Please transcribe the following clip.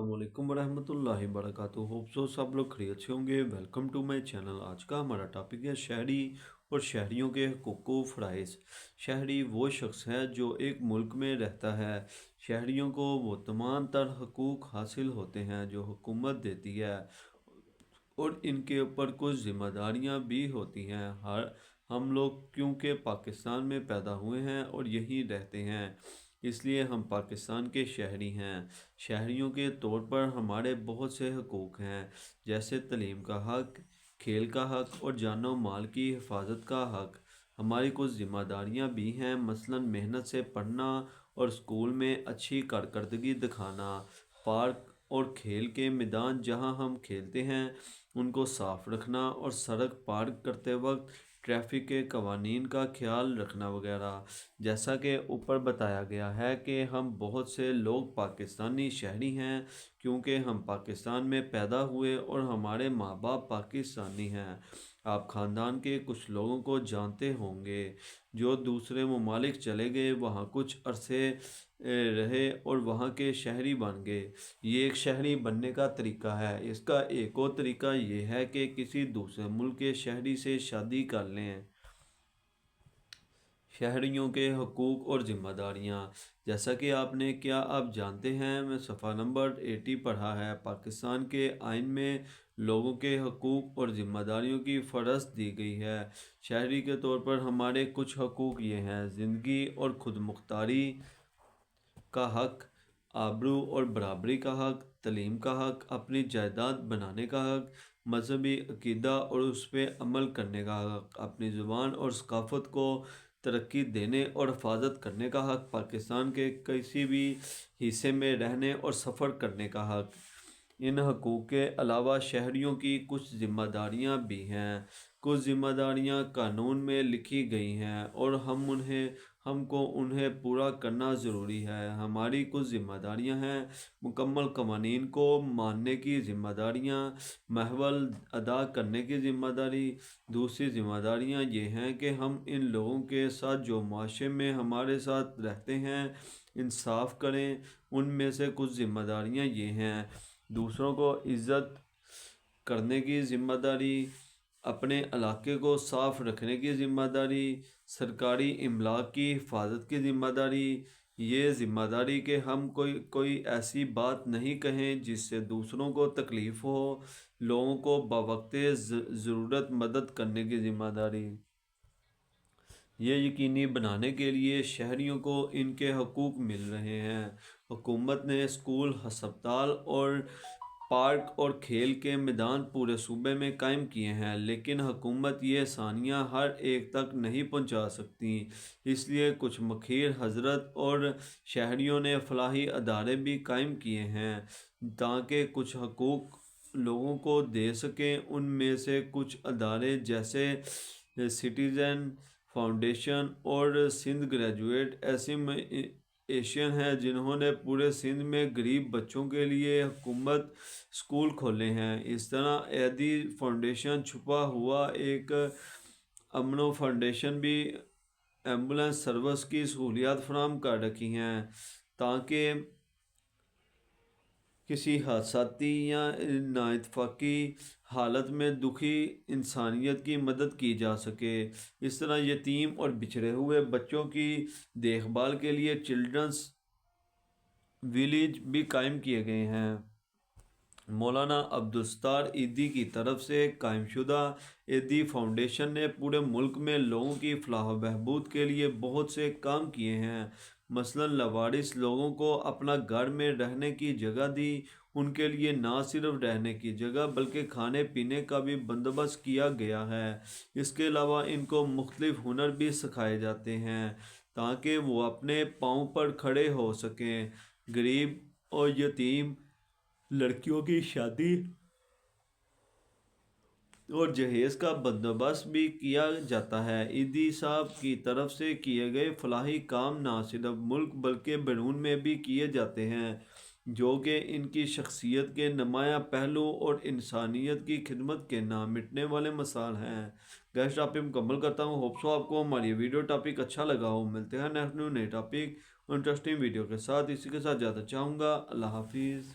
वालेकुम वरहमतुल्लाहि वबरकातुहू। Hope so सब लोग खैरियत से होंगे। Welcome to my channel. आज का हमारा टॉपिक है शहरी और शहरियों के हुकूक व फ़राइज़। शहरी वो शख्स है जो एक मुल्क में रहता है। शहरियों को वो तमाम तर हुकूक हासिल होते हैं जो हुकूमत देती है और इनके ऊपर कुछ ज़िम्मेदारियां भी होती हैं। हर हम लोग क्योंकि पाकिस्तान में पैदा हुए हैं और यहीं रहते हैं, इसलिए हम पाकिस्तान के शहरी हैं। शहरियों के तौर पर हमारे बहुत से हकूक़ हैं, जैसे तलीम का हक़, खेल का हक़ और जानो माल की हिफाजत का हक़। हमारी कुछ ज़िम्मेदारियां भी हैं, मसलन मेहनत से पढ़ना और स्कूल में अच्छी कारकर्दगी दिखाना। पार्क और खेल के मैदान जहां हम खेलते हैं उनको साफ़ रखना और सड़क पार करते वक्त ट्रैफिक के कवानीन का ख्याल रखना वगैरह। जैसा कि ऊपर बताया गया है कि हम बहुत से लोग पाकिस्तानी शहरी हैं क्योंकि हम पाकिस्तान में पैदा हुए और हमारे माँ बाप पाकिस्तानी हैं। आप ख़ानदान के कुछ लोगों को जानते होंगे जो दूसरे ममालिक चले गए, वहाँ कुछ अरसे रहे और वहाँ के शहरी बन गए। ये एक शहरी बनने का तरीका है। इसका एक और तरीका ये है कि किसी दूसरे मुल्क के शहरी से शादी कर लें। शहरियों के हकूक़ और ज़िम्मेदारियाँ, जैसा कि आपने क्या आप जानते हैं, मैं सफ़ा नंबर 80 पढ़ा है। पाकिस्तान के आइन में लोगों के हकूक़ और ज़िम्मेदारियों की फ़हरिस्त दी गई है। शहरी के तौर पर हमारे कुछ हकूक़ ये हैं: ज़िंदगी और खुद मुख्तारी का हक़, आबरू और बराबरी का हक़, तलीम का हक़, अपनी जायदाद बनाने का हक़, मजहबी अकीदा और उस पर अमल करने का हक़, अपनी ज़ुबान और सकाफ़त को तरक्की देने और हिफाजत करने का हक़, पाकिस्तान के किसी भी हिस्से में रहने और सफ़र करने का हक़। इन हकूक़ के अलावा शहरियों की कुछ ज़िम्मेदारियाँ भी हैं। कुछ ज़िम्मेदारियाँ कानून में लिखी गई हैं और हमको उन्हें पूरा करना ज़रूरी है। हमारी कुछ ज़िम्मेदारियाँ हैं: मुकम्मल कवानीन को मानने की ज़िम्मेदारियाँ, महवल अदा करने की ज़िम्मेदारी। दूसरी ज़िम्मेदारियाँ ये हैं कि हम इन लोगों के साथ जो माशरे में हमारे साथ रहते हैं इंसाफ करें। उनमें से कुछ ज़िम्मेदारियाँ ये हैं: दूसरों को इज़्ज़त करने की ज़िम्मेदारी, अपने इलाके को साफ़ रखने की ज़िम्मेदारी, सरकारी इमलाक की हिफाजत की ज़िम्मेदारी। ये ज़िम्मेदारी कि हम कोई ऐसी बात नहीं कहें जिससे दूसरों को तकलीफ़ हो। लोगों को बवक्ते ज़रूरत मदद करने की ज़िम्मेदारी। ये यकीनी बनाने के लिए शहरियों को इनके हकूक़ मिल रहे हैं। हुकूमत ने स्कूल, हस्पताल और पार्क और खेल के मैदान पूरे सूबे में कायम किए हैं, लेकिन हुकूमत ये आसानियाँ हर एक तक नहीं पहुँचा सकती। इसलिए कुछ मखीर हजरत और शहरियों ने फलाही अदारे भी कायम किए हैं ताकि कुछ हकूक़ लोगों को दे सकें। उनमें से कुछ अदारे जैसे सिटीज़न फाउंडेशन और सिंध ग्रेजुएट एशियन है जिन्होंने पूरे सिंध में गरीब बच्चों के लिए हुकूमत स्कूल खोले हैं। इस तरह एदी फाउंडेशन छुपा हुआ एक अमनो फाउंडेशन भी एम्बुलेंस सर्विस की सहूलियात फराहम कर रखी हैं ताकि किसी हादसाती या नाइतफाकी हालत में दुखी इंसानियत की मदद की जा सके। इस तरह यतीम और बिछड़े हुए बच्चों की देखभाल के लिए चिल्ड्रंस विलेज भी कायम किए गए हैं। मौलाना अब्दुलसत्तार ईदी की तरफ से कायमशुदा ईदी फाउंडेशन ने पूरे मुल्क में लोगों की फलाह बहबूद के लिए बहुत से काम किए हैं। मसलन लवारिस लोगों को अपना घर में रहने की जगह दी। उनके लिए ना सिर्फ रहने की जगह बल्कि खाने पीने का भी बंदोबस्त किया गया है। इसके अलावा इनको मुख्तलिफ हुनर भी सिखाए जाते हैं ताकि वो अपने पाँव पर खड़े हो सकें। गरीब और यतीम लड़कियों की शादी और जहेज़ का बंदोबस्त भी किया जाता है। ईदी साहब की तरफ से किए गए फलाही काम ना सिर्फ मुल्क बल्कि बैरून में भी किए जाते हैं जो कि इनकी शख्सियत के नुमायाँ पहलू और इंसानियत की खिदमत के ना मिटने वाले मसाल हैं। गैस टॉपिक मुकम्मल करता हूँ। होप सो आपको हमारी वीडियो टॉपिक अच्छा लगा हो। मिलते हैं नेक्स्ट नए टॉपिक इंटरेस्टिंग वीडियो के साथ। इसी के साथ ज़्यादा चाहूँगा। अल्लाह हाफिज़।